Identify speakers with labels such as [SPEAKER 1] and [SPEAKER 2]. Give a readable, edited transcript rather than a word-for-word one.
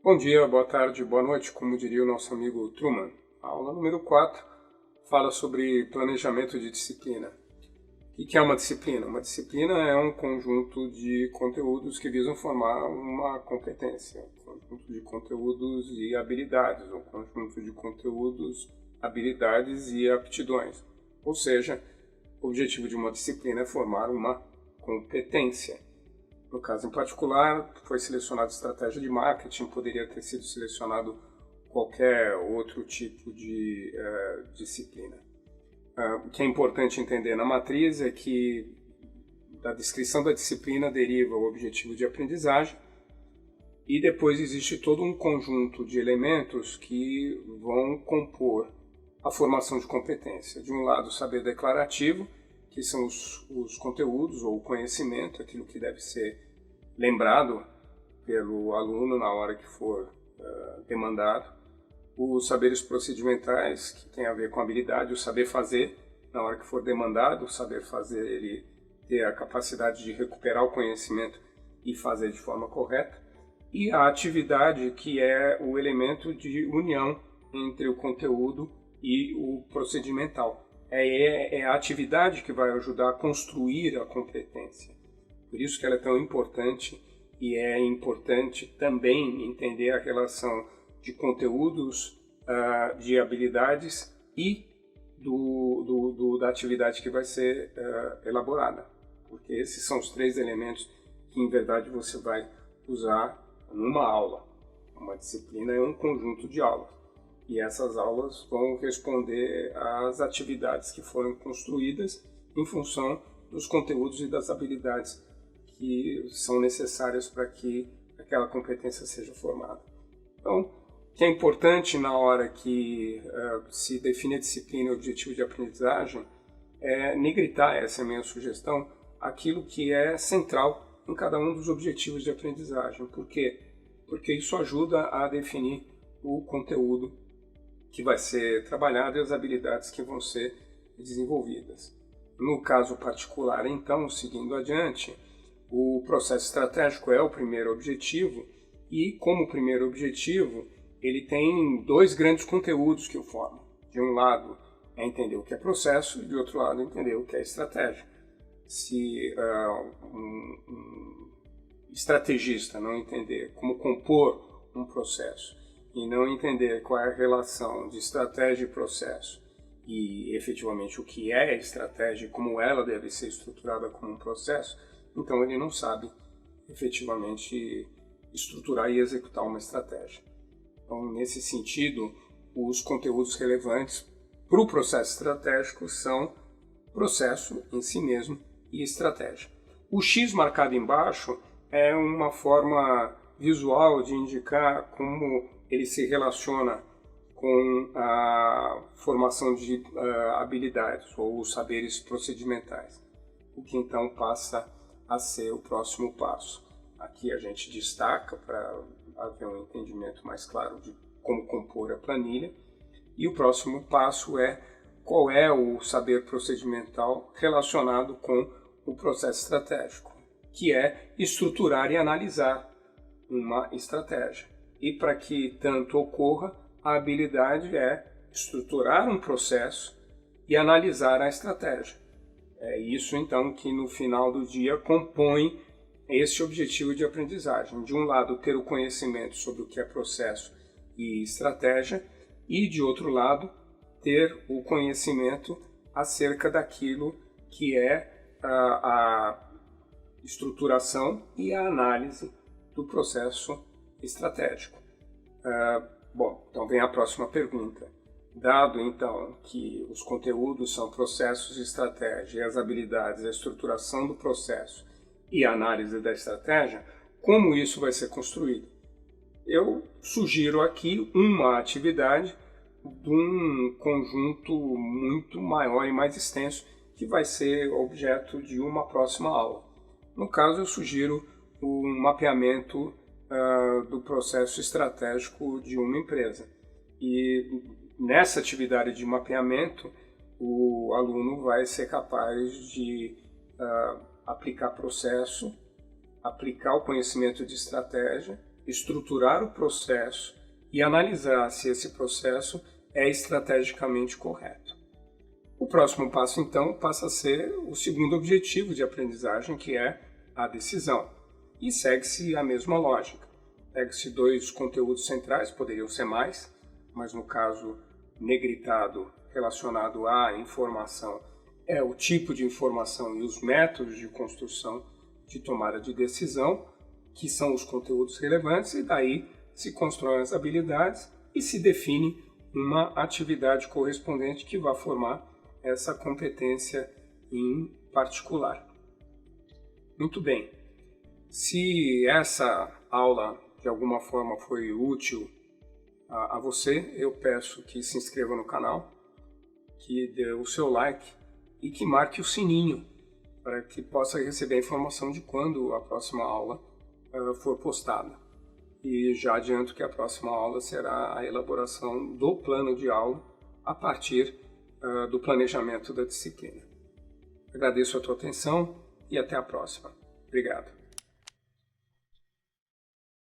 [SPEAKER 1] Bom dia, boa tarde, boa noite, como diria o nosso amigo Truman. A aula número 4 fala sobre planejamento de disciplina. O que é uma disciplina? Uma disciplina é um conjunto de conteúdos que visam formar uma competência, um conjunto de conteúdos e habilidades, um conjunto de conteúdos, habilidades e aptidões. Ou seja, o objetivo de uma disciplina é formar uma competência. No caso em particular, foi selecionada estratégia de marketing, poderia ter sido selecionado qualquer outro tipo de disciplina. O que é importante entender na matriz é que da descrição da disciplina deriva o objetivo de aprendizagem e depois existe todo um conjunto de elementos que vão compor a formação de competência. De um lado, o saber declarativo, que são os conteúdos ou o conhecimento, aquilo que deve ser lembrado pelo aluno na hora que for demandado. Os saberes procedimentais, que tem a ver com a habilidade, o saber fazer, na hora que for demandado, o saber fazer, ele ter a capacidade de recuperar o conhecimento e fazer de forma correta. E a atividade, que é o elemento de união entre o conteúdo e o procedimental. É a atividade que vai ajudar a construir a competência. Por isso que ela é tão importante, e é importante também entender a relação de conteúdos, de habilidades e da atividade que vai ser elaborada. Porque esses são os três elementos que, em verdade, você vai usar numa aula. Uma disciplina é um conjunto de aulas. E essas aulas vão responder às atividades que foram construídas em função dos conteúdos e das habilidades que são necessárias para que aquela competência seja formada. Então, o que é importante na hora que se define a disciplina e o objetivo de aprendizagem é negritar, essa é a minha sugestão, aquilo que é central em cada um dos objetivos de aprendizagem. Por quê? Porque isso ajuda a definir o conteúdo que vai ser trabalhado e as habilidades que vão ser desenvolvidas. No caso particular, então, seguindo adiante, o processo estratégico é o primeiro objetivo e, como primeiro objetivo, ele tem dois grandes conteúdos que o formam. De um lado, é entender o que é processo e, de outro lado, entender o que é estratégia. Se um estrategista não entender como compor um processo e não entender qual é a relação de estratégia e processo e efetivamente o que é a estratégia e como ela deve ser estruturada como um processo, então ele não sabe efetivamente estruturar e executar uma estratégia. Então, nesse sentido, os conteúdos relevantes para o processo estratégico são processo em si mesmo e estratégia. O X marcado embaixo é uma forma visual de indicar como ele se relaciona com a formação de habilidades ou saberes procedimentais, o que então passa a ser o próximo passo. Aqui a gente destaca para haver um entendimento mais claro de como compor a planilha, e o próximo passo é qual é o saber procedimental relacionado com o processo estratégico, que é estruturar e analisar uma estratégia. E para que tanto ocorra, a habilidade é estruturar um processo e analisar a estratégia. É isso, então, que no final do dia compõe esse objetivo de aprendizagem. De um lado, ter o conhecimento sobre o que é processo e estratégia, e de outro lado, ter o conhecimento acerca daquilo que é a estruturação e a análise do processo estratégico. Bom, então vem a próxima pergunta. Dado, então, que os conteúdos são processos de estratégia e as habilidades, a estruturação do processo e a análise da estratégia, como isso vai ser construído? Eu sugiro aqui uma atividade de um conjunto muito maior e mais extenso que vai ser objeto de uma próxima aula. No caso, eu sugiro o mapeamento do processo estratégico de uma empresa. E nessa atividade de mapeamento, o aluno vai ser capaz de aplicar processo, aplicar o conhecimento de estratégia estruturar o processo e analisar se esse processo é estrategicamente correto. O próximo passo, então, passa a ser o segundo objetivo de aprendizagem, que é a decisão. E segue-se a mesma lógica. Pega-se 2 conteúdos centrais, poderiam ser mais, mas no caso negritado relacionado à informação é o tipo de informação e os métodos de construção de tomada de decisão, que são os conteúdos relevantes, e daí se constroem as habilidades e se define uma atividade correspondente que vai formar essa competência em particular. Muito bem. Se essa aula de alguma forma foi útil a você, eu peço que se inscreva no canal, que dê o seu like e que marque o sininho para que possa receber a informação de quando a próxima aula for postada. E já adianto que a próxima aula será a elaboração do plano de aula a partir do planejamento da disciplina. Agradeço a tua atenção e até a próxima. Obrigado.